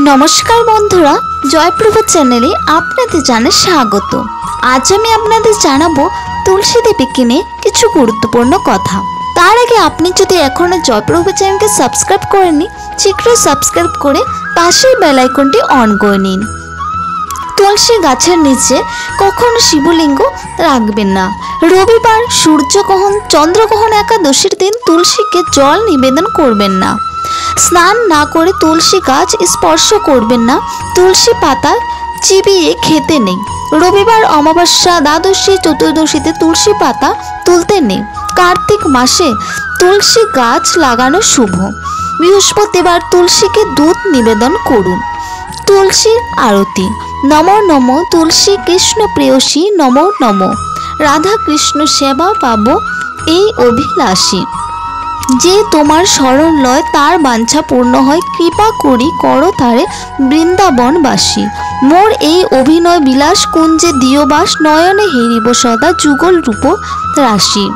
नमस्कार बंधुरा जयप्रभा चैनेले आपनादेर जानाई स्वागत। आज आमी आपनादेर जानाबो तुलसी देवीके निये किछु गुरुत्वपूर्ण कथा। तार आगे आपनि जोदि एखोनो जयप्रभा चैनेलके सबस्क्राइब करेननि शीघ्रई सबस्क्राइब करे पाशेर बेल आइकनटी अन करे निन। तुलसी गाछेर नीचे कखनो शिवलिंग राखबेन ना। रविवार सूर्यग्रहण चंद्रग्रहण एकादशीर दिन तुलसीके जल निवेदन करबेन ना। स्नान ना करे तुलसी गाछ स्पर्श करबेन ना। तुलसी पाता चिबिए खेते नेই। रविवार अमाबस्या द्वादशी चतुर्दशीते तुलसी पाता तुलते नेই। कार्तिक मासे तुलसी गाछ लागानो शुभ। बृहस्पतिवार तुलसी के दूध निवेदन करुन। तुलसी आरती। नमो नमो तुलसी कृष्ण प्रेयसी नमो नमो। राधा कृष्ण सेवा पाबो এই অভিলাষী। যে তোমার শরণ লয় তার বাঞ্ছা পূর্ণ হয়। কৃপা করি করো তারে বৃন্দাবনবাসী। মোর এই অভিনয় বিলাস কুঞ্জে দিও বাস। নয়নে হেরিব সদা যুগল রূপ রাশি।